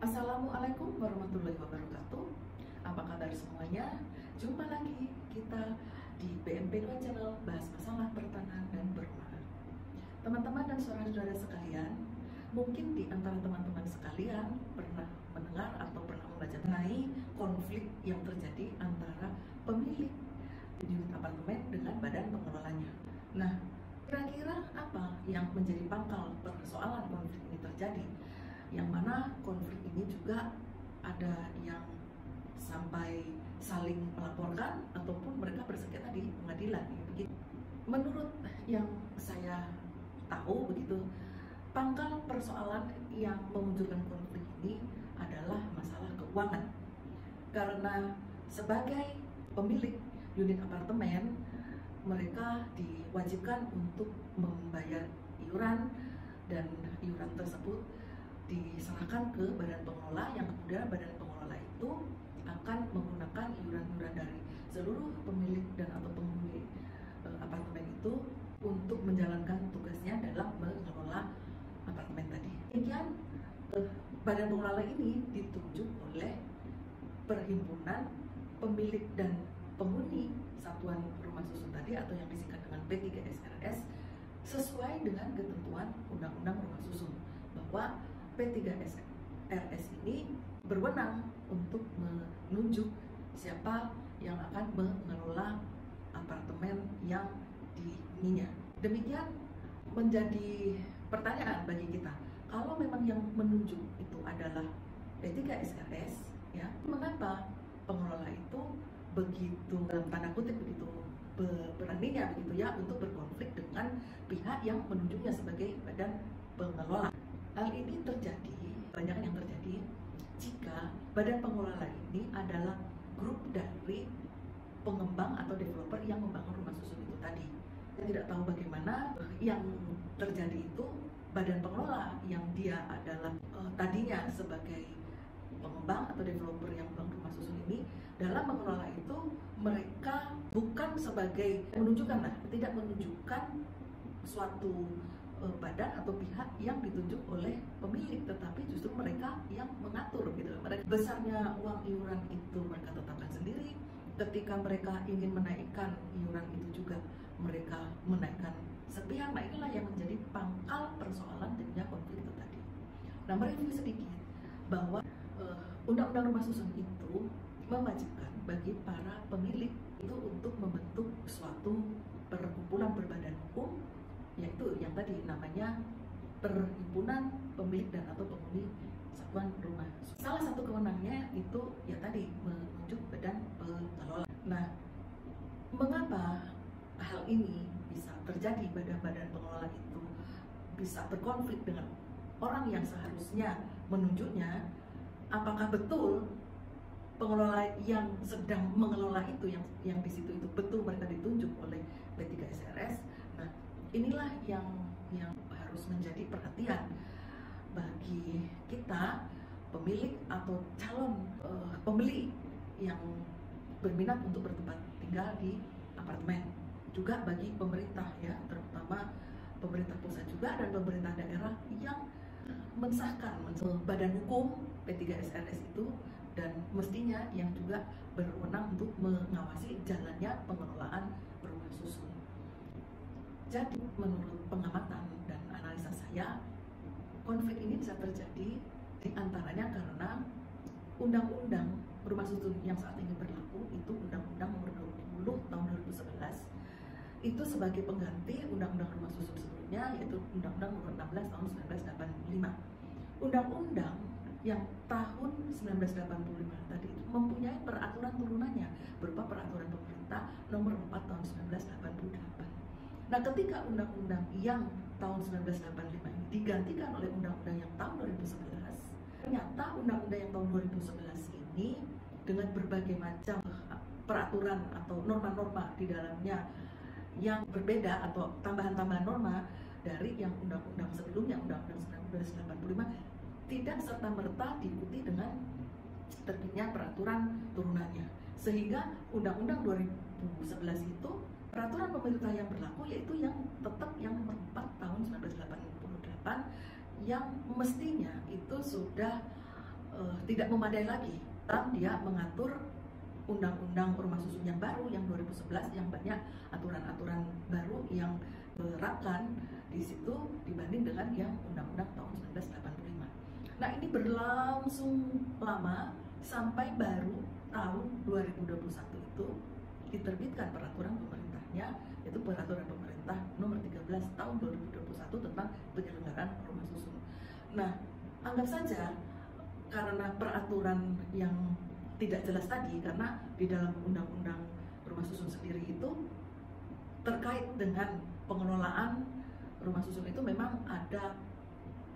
Assalamualaikum warahmatullahi wabarakatuh. Apa kabar semuanya? Jumpa lagi kita di BMP2 Channel, bahas masalah pertanahan dan perumahan. Teman-teman dan saudara-saudara sekalian, mungkin di antara teman-teman sekalian pernah mendengar atau pernah membaca mengenai konflik yang terjadi antara pemilik unit apartemen dengan badan pengelolanya. Nah, kira-kira apa yang menjadi pangkal persoalan konflik ini terjadi? Yang mana konflik ini juga ada yang sampai saling melaporkan ataupun mereka bersengketa di pengadilan. Begitu. Menurut yang saya tahu begitu, pangkal persoalan yang memunculkan konflik ini adalah masalah keuangan. Karena sebagai pemilik unit apartemen, mereka diwajibkan untuk membayar iuran, dan iuran tersebut diserahkan ke badan pengelola, yang kemudian badan pengelola itu akan menggunakan iuran-iuran dari seluruh pemilik dan atau penghuni apartemen itu untuk menjalankan tugasnya dalam mengelola apartemen tadi. Demikian, badan pengelola ini ditunjuk oleh perhimpunan pemilik dan penghuni satuan rumah susun tadi atau yang disingkat dengan P3SRS sesuai dengan ketentuan Undang-Undang Rumah Susun, bahwa P3SRS ini berwenang untuk menunjuk siapa yang akan mengelola apartemen yang dihuninya. Demikian menjadi pertanyaan bagi kita, kalau memang yang menunjuk itu adalah P3SRS, ya, mengapa pengelola itu begitu dalam tanda kutip begitu beraninya begitu ya untuk berkonflik dengan pihak yang menunjuknya sebagai badan pengelola? Hal ini terjadi, banyak yang terjadi jika badan pengelola ini adalah grup dari pengembang atau developer yang membangun rumah susun itu tadi. Saya tidak tahu bagaimana yang terjadi itu badan pengelola yang dia adalah tadinya sebagai pengembang atau developer yang membangun rumah susun ini, dalam mengelola itu mereka bukan sebagai menunjukkan, tidak menunjukkan suatu badan atau pihak yang ditunjuk oleh pemilik, tetapi justru mereka yang mengatur gitu. Mereka besarnya uang iuran itu mereka tetapkan sendiri. Ketika mereka ingin menaikkan iuran itu juga mereka menaikkan sepihak. Nah, inilah yang menjadi pangkal persoalan terjadinya konflik itu tadi. Nah, mereview sedikit bahwa Undang-Undang Rumah Susun itu mewajibkan bagi para pemilik itu untuk membentuk suatu perkumpulan berbadan hukum, yaitu yang tadi namanya Perhimpunan Pemilik dan atau Penghuni Satuan Rumah Susun. Salah satu kewenangannya itu ya tadi menunjuk badan pengelola. Nah, mengapa hal ini bisa terjadi, badan pengelola itu bisa berkonflik dengan orang yang seharusnya menunjuknya? Apakah betul pengelola yang sedang mengelola itu yang di situ itu betul mereka ditunjuk oleh P3SRS? Nah, inilah yang harus menjadi perhatian bagi kita pemilik atau calon pembeli yang berminat untuk bertempat tinggal di apartemen. Juga bagi pemerintah ya, terutama pemerintah pusat juga dan pemerintah daerah yang mensahkan badan hukum P3SRS itu, dan mestinya yang juga berwenang untuk mengawasi jalannya pengelolaan rumah susun. Jadi menurut pengamatan dan analisa saya, konflik ini bisa terjadi diantaranya karena Undang-Undang Rumah Susun yang saat ini berlaku itu Undang-Undang Nomor 20 Tahun 2011 itu sebagai pengganti Undang-Undang Rumah Susun sebelumnya, yaitu Undang-Undang Nomor 16 Tahun 1985. Undang-undang yang tahun 1985 tadi itu mempunyai peraturan turunannya berupa peraturan pemerintah Nomor 4 Tahun 1988. Nah, ketika undang-undang yang tahun 1985 ini digantikan oleh undang-undang yang tahun 2011, ternyata undang-undang yang tahun 2011 ini dengan berbagai macam peraturan atau norma-norma di dalamnya yang berbeda atau tambahan-tambahan norma dari yang undang-undang sebelumnya, Undang-Undang 1985, tidak serta-merta diikuti dengan terbitnya peraturan turunannya. Sehingga Undang-Undang 2011 itu peraturan pemerintah yang berlaku yaitu yang tetap yang nomor 4 tahun 1988 yang mestinya itu sudah tidak memadai lagi. Dan dia mengatur undang-undang rumah susun yang baru yang 2011 yang banyak aturan-aturan baru yang diterapkan di situ dibanding dengan yang undang-undang tahun 1985. Nah, ini berlangsung lama sampai baru tahun 2021 itu diterbitkan peraturan pemerintahnya, yaitu peraturan pemerintah nomor 13 tahun 2021 tentang penyelenggaraan rumah susun. Nah, anggap saja karena peraturan yang tidak jelas tadi, karena di dalam undang-undang rumah susun sendiri itu terkait dengan pengelolaan rumah susun itu memang ada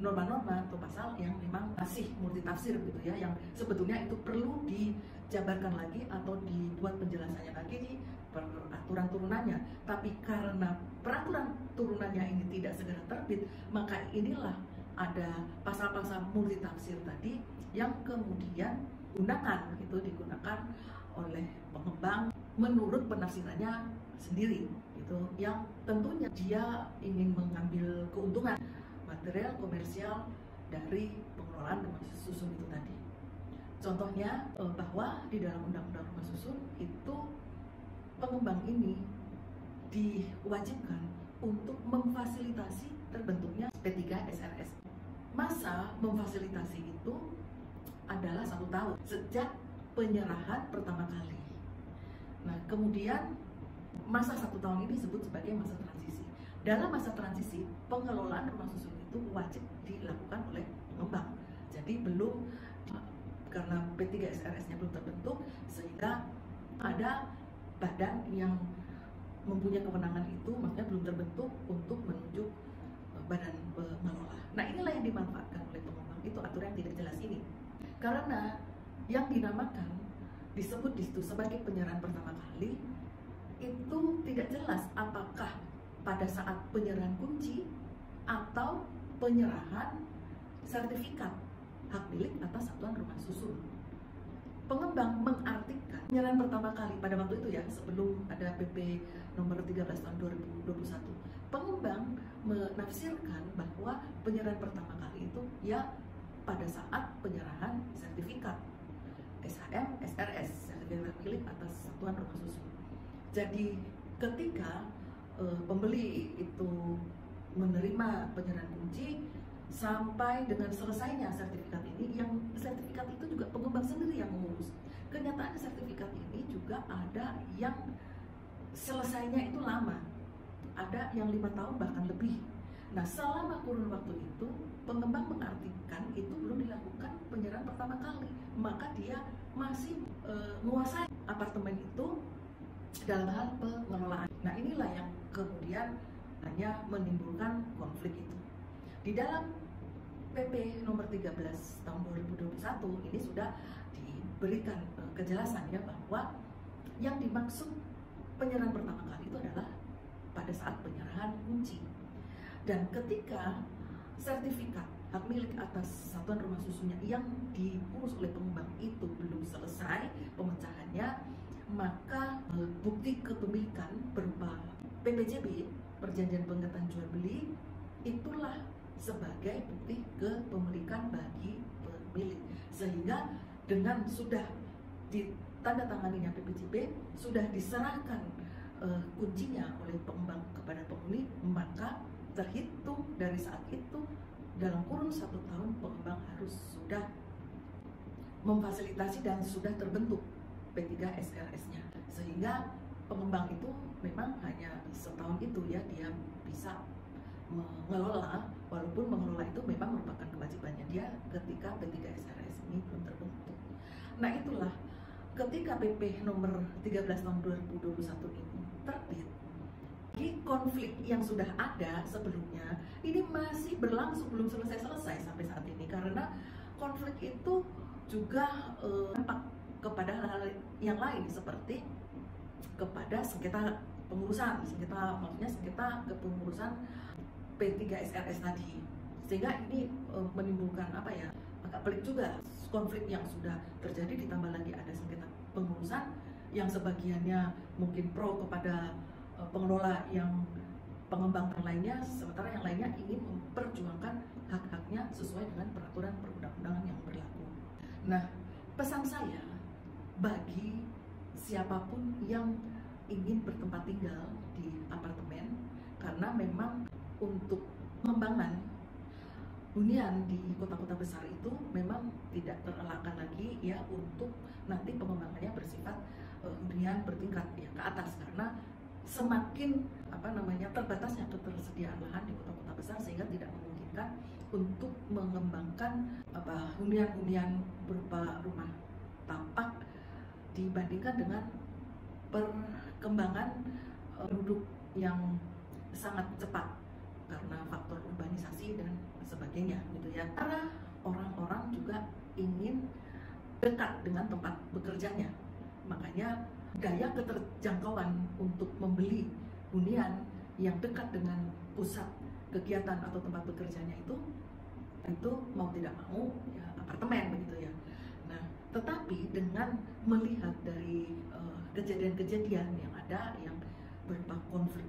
norma-norma atau pasal yang memang masih multitafsir gitu ya, yang sebetulnya itu perlu dijabarkan lagi atau dibuat penjelasannya lagi di peraturan turunannya. Tapi karena peraturan turunannya ini tidak segera terbit, maka inilah ada pasal-pasal multitafsir tadi yang kemudian digunakan oleh pengembang menurut penafsirannya sendiri gitu, yang tentunya dia ingin mengambil keuntungan material komersial dari pengelolaan rumah susun itu tadi. Contohnya bahwa di dalam undang-undang rumah susun itu pengembang ini diwajibkan untuk memfasilitasi terbentuknya P3 SRS. Masa memfasilitasi itu adalah 1 tahun sejak penyerahan pertama kali. Nah, kemudian masa 1 tahun ini disebut sebagai masa transisi. Dalam masa transisi, pengelolaan rumah susun itu wajib dilakukan oleh pengembang. Jadi belum, karena P3 SRS-nya belum terbentuk, sehingga ada badan yang mempunyai kewenangan itu, maksudnya belum terbentuk untuk menunjuk badan pengelola. Nah, inilah yang dimanfaatkan oleh pengembang, itu aturan yang tidak jelas ini. Karena yang dinamakan disebut di situ sebagai penyerahan pertama kali itu tidak jelas apakah pada saat penyerahan kunci atau penyerahan sertifikat hak milik atas satuan rumah susun. Pengembang mengartikan penyerahan pertama kali pada waktu itu ya, sebelum ada PP nomor 13 tahun 2021. Pengembang menafsirkan bahwa penyerahan pertama kali itu ya pada saat penyerahan sertifikat SHM, SRS, sertifikat milik atas satuan rumah susun. Jadi ketika pembeli itu menerima penyerahan kunci sampai dengan selesainya sertifikat ini, yang sertifikat itu juga pengembang sendiri yang mengurus. Kenyataannya sertifikat ini juga ada yang selesainya itu lama, ada yang 5 tahun bahkan lebih. Nah, selama kurun waktu itu pengembang mengartikan itu belum dilakukan penyerahan pertama kali, maka dia masih menguasai apartemen itu dalam hal pengelolaan. Nah, inilah yang kemudian hanya menimbulkan konflik itu. Di dalam PP nomor 13 tahun 2021 ini sudah diberikan kejelasan ya, bahwa yang dimaksud penyerahan pertama kali itu adalah pada saat penyerahan kunci. Dan ketika sertifikat hak milik atas satuan rumah susunnya yang diurus oleh pengembang itu belum selesai pemecahannya, maka bukti kepemilikan berupa PPJB, perjanjian pengertian jual beli, itulah sebagai bukti kepemilikan bagi pemilik. Sehingga dengan sudah ditandatanganinya PPJB, sudah diserahkan kuncinya oleh pengembang kepada pemilik, maka terhitung dari saat itu dalam kurun 1 tahun pengembang harus sudah memfasilitasi dan sudah terbentuk P3 SRS-nya, sehingga pengembang itu memang hanya setahun itu ya dia bisa mengelola, walaupun mengelola itu memang merupakan kewajibannya dia ketika P3 SRS ini belum terbentuk. Nah, itulah ketika PP nomor 13 tahun 2021 ini terbit, konflik yang sudah ada sebelumnya ini masih berlangsung, belum selesai-selesai sampai saat ini, karena konflik itu juga dampak kepada hal yang lain, seperti kepada sengketa pengurusan, maksudnya sengketa kepengurusan P3 SRS tadi, sehingga ini menimbulkan apa ya, agak pelik juga konflik yang sudah terjadi, ditambah lagi ada sengketa pengurusan yang sebagiannya mungkin pro kepada pengelola yang pengembang lainnya, sementara yang lainnya ingin memperjuangkan hak-haknya sesuai dengan peraturan perundang-undangan yang berlaku. Nah, pesan saya bagi siapapun yang ingin bertempat tinggal di apartemen, karena memang untuk pengembangan hunian di kota-kota besar itu memang tidak terelakkan lagi ya untuk nanti pengembangannya bersifat hunian bertingkat ya ke atas, karena semakin terbatasnya ketersediaan lahan di kota-kota besar sehingga tidak memungkinkan untuk mengembangkan hunian-hunian berupa rumah tapak dibandingkan dengan perkembangan penduduk yang sangat cepat karena faktor urbanisasi dan sebagainya gitu ya. Karena orang-orang juga ingin dekat dengan tempat bekerjanya, makanya daya keterjangkauan untuk membeli hunian yang dekat dengan pusat kegiatan atau tempat bekerjanya itu mau tidak mau ya apartemen begitu ya. Nah, tetapi dengan melihat dari kejadian-kejadian yang ada yang berupa konflik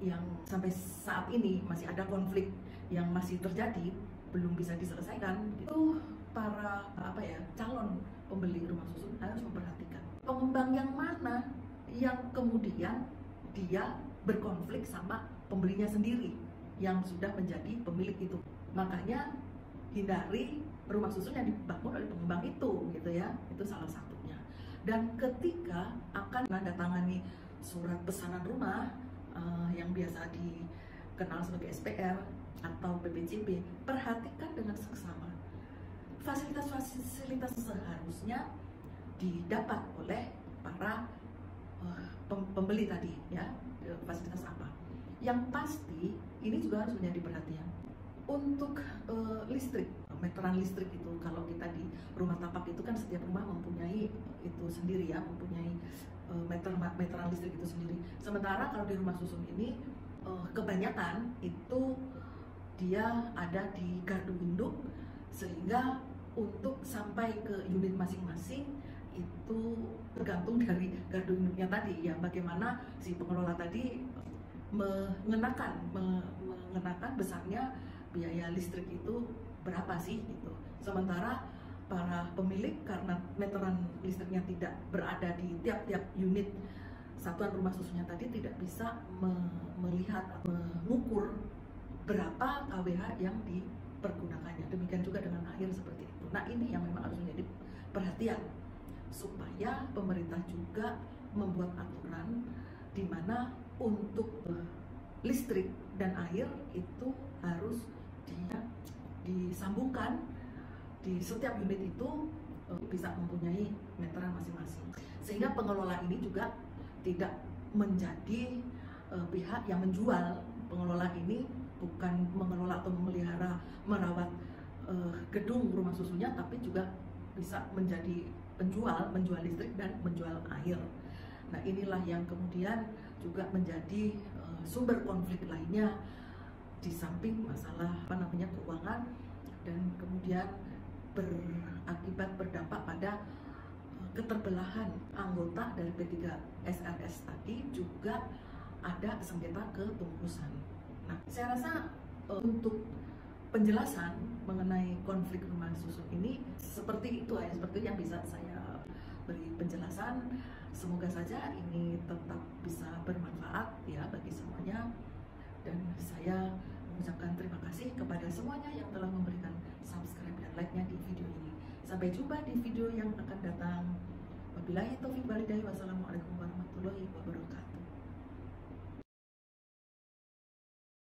yang sampai saat ini masih ada konflik yang masih terjadi belum bisa diselesaikan, itu para calon pembeli rumah susun harus memperhatikan pengembang yang mana yang kemudian dia berkonflik sama pembelinya sendiri yang sudah menjadi pemilik itu. Makanya hindari rumah susun yang dibangun oleh pengembang itu gitu ya, itu salah satunya. Dan ketika akan menandatangani surat pesanan rumah yang biasa dikenal sebagai SPR atau PPJP, perhatikan dengan seksama fasilitas-fasilitas seharusnya didapat oleh para pembeli tadi ya. Fasilitas apa yang pasti ini juga harus menjadi perhatian untuk listrik, meteran listrik itu. Kalau kita di rumah tapak itu kan setiap rumah mempunyai itu sendiri ya, mempunyai meteran listrik itu sendiri. Sementara kalau di rumah susun ini kebanyakan itu dia ada di gardu induk, sehingga untuk sampai ke unit masing-masing itu tergantung dari gardu induknya tadi ya, bagaimana si pengelola tadi mengenakan besarnya biaya listrik itu berapa sih gitu. Sementara para pemilik karena meteran listriknya tidak berada di tiap-tiap unit satuan rumah susunnya tadi tidak bisa melihat atau mengukur berapa kWh yang dipergunakannya. Demikian juga dengan air seperti itu. Nah, ini yang memang harus menjadi perhatian supaya pemerintah juga membuat aturan di mana untuk listrik dan air itu harus disambungkan di setiap unit itu bisa mempunyai meteran masing-masing, sehingga pengelola ini juga tidak menjadi pihak yang menjual. Pengelola ini bukan mengelola atau merawat gedung rumah susunnya, tapi juga bisa menjadi menjual listrik dan menjual air. Nah, inilah yang kemudian juga menjadi sumber konflik lainnya di samping masalah keuangan, dan kemudian berdampak pada keterbelahan anggota dari P3 SRS tadi, juga ada sengketa kepengurusan. Nah, saya rasa untuk penjelasan mengenai konflik rumah susun ini seperti itu aja, seperti yang bisa saya beri penjelasan. Semoga saja ini tetap bisa bermanfaat ya bagi semuanya, dan saya mengucapkan terima kasih kepada semuanya yang telah memberikan subscribe dan like-nya di video ini. Sampai jumpa di video yang akan datang. Wabillahi taufiq walhidayah. Wassalamualaikum.